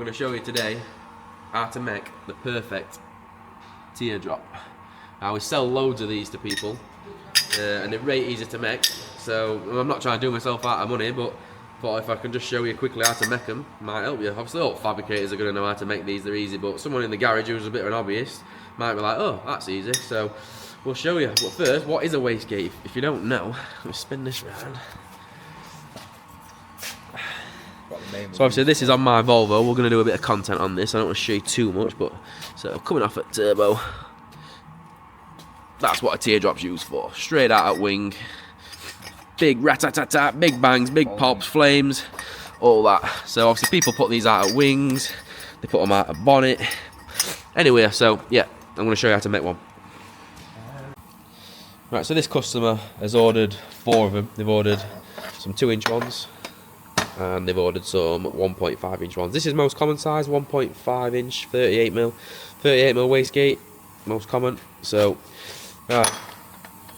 I'm going to show you today how to make the perfect teardrop. Now we sell loads of these to people and they're very easy to make, so I'm not trying to do myself out of money, but thought if I can just show you quickly how to make them, might help you. Obviously all fabricators are going to know how to make these, they're easy, but someone in the garage who's a bit of an hobbyist might be like, oh, that's easy, so we'll show you. But first, what is a wastegate? If you don't know, let me spin this round. So obviously this is on my Volvo. We're going to do a bit of content on this. I don't want to show you too much, but so coming off at turbo, that's what a teardrop's used for. Straight out at wing, big rat-tat-tat-tat, big bangs, big pops, flames, all that. So obviously people put these out at wings, they put them out at bonnet. Anyway, so yeah, I'm going to show you how to make one. Right, so this customer has ordered 4 of them. They've ordered some 2-inch ones, and they've ordered some 1.5-inch ones. This is most common size, 1.5-inch, 38mm. 38mm wastegate, most common. So,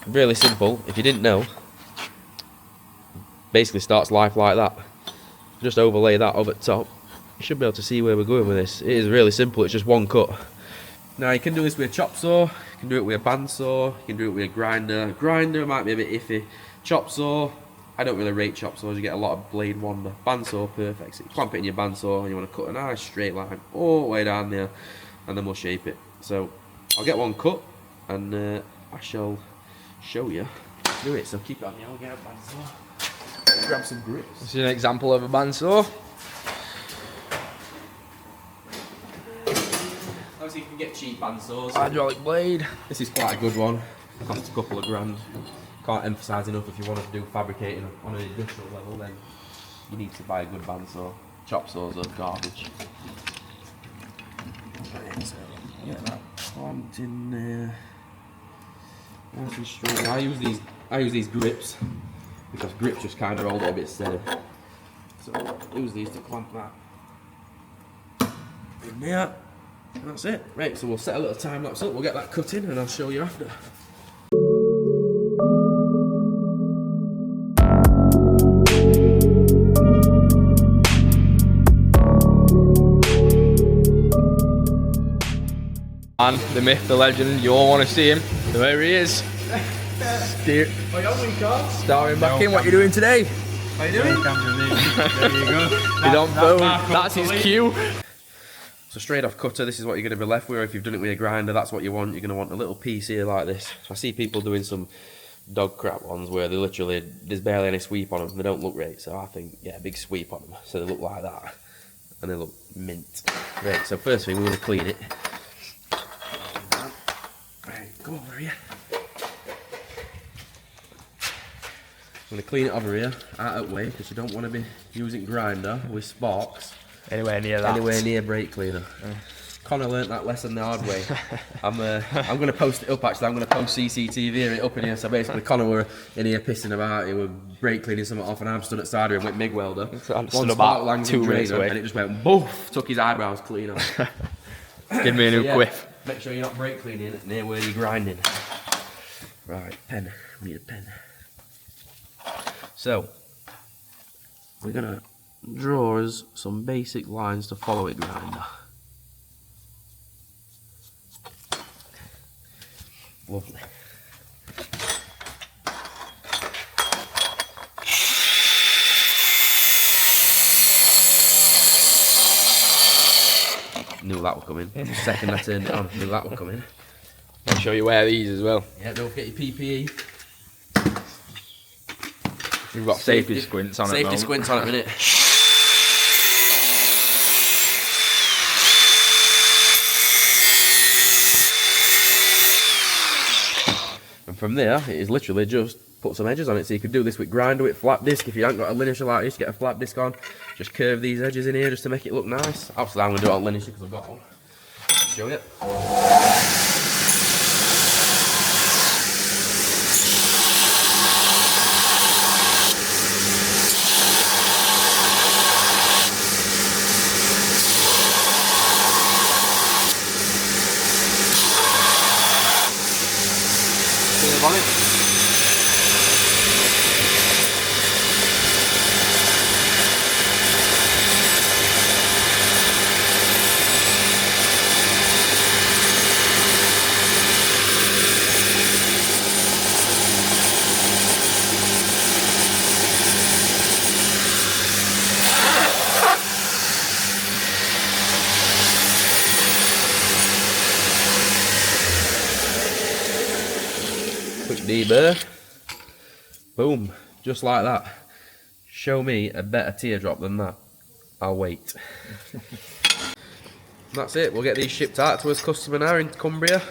really simple. If you didn't know, basically starts life like that. Just overlay that over the top. You should be able to see where we're going with this. It is really simple, it's just one cut. Now you can do this with a chop saw, you can do it with a bandsaw, you can do it with a grinder. Grinder might be a bit iffy. Chop saw, I don't really rate chop saws, you get a lot of blade wander. Bandsaw, perfect. So you clamp it in your bandsaw and you want to cut a nice straight line all the way down there, and then we'll shape it. So I'll get one cut and I shall show you how to do it. So keep it on me, I'll get a bandsaw. Grab some grips. This is an example of a bandsaw. Obviously you can get cheap bandsaws. Hydraulic blade. This is quite a good one. Costs a couple of grand. Can't emphasise enough, if you want to do fabricating on an industrial level, then you need to buy a good bandsaw. Chop saws are garbage. Right, so get that clamped in there. Nice and straight. I use these grips because grips just kind of hold it a bit steady. So I use these to clamp that in there. And that's it. Right, so we'll set a little time lapse up, we'll get that cut in and I'll show you after. And the myth, the legend, you all want to see him. There he is. Starring back in. What are you doing today? How you doing? There you go. You don't phone. That's his cue. So straight off cutter, this is what you're going to be left with. Or if you've done it with a grinder, that's what you want. You're going to want a little piece here like this. So I see people doing some dog crap ones where they literally, there's barely any sweep on them. They don't look right. So I think, yeah, big sweep on them. So they look like that. And they look mint. Right, so first thing, we're going to clean it. Right, come over here. I'm going to clean it over here, out of the way, because you don't want to be using grinder with sparks. Anywhere near that. Anywhere near brake cleaner. Connor learnt that lesson the hard way. I'm going to post it up actually. I'm going to post CCTV up in here. So basically, Connor were in here pissing about. He were brake cleaning something off, and I'm stood at side of him with MIG welder. I'm stood about 2 minutes away, and it just went boof. Took his eyebrows clean off. Give me a new quiff. Make sure you're not brake cleaning near where you're grinding. Right, pen. We need a pen. So we're gonna draw us some basic lines to follow it, grinder. Lovely. Knew that would come in. The second I turned it on, knew that would come in. I'll show you where these as well. Yeah, don't forget your PPE. We've got safety squints on it. Safety squints on it, minute. And from there, it is literally just put some edges on it. So you could do this with grinder, with flat disc. If you haven't got a linisher like this, get a flat disc on. Just curve these edges in here just to make it look nice. Obviously, I'm going to do it on linisher because I've got one. Show you. On it. D-Bear. Boom, just like that. Show me a better teardrop than that. I'll wait. That's it, we'll get these shipped out to us customer now in Cumbria.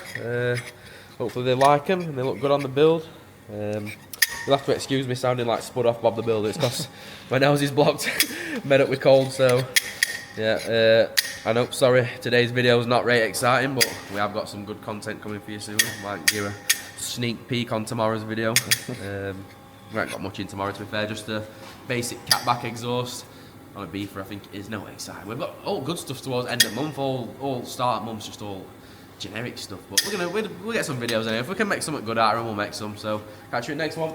Hopefully they like them and they look good on the build. You'll have to excuse me sounding like Spud off Bob the Builder. It's because my nose is blocked, made up with cold, so yeah. I know, sorry, today's video is not very exciting, but we have got some good content coming for you soon. Might give a sneak peek on tomorrow's video. We haven't got much in tomorrow, to be fair, just a basic catback exhaust on a beefer. I think is no exciting. We've got all good stuff towards end of month, all start of month's just all generic stuff, but we'll get some videos anyway. If we can make something good out of them, we'll make some. So catch you in the next one.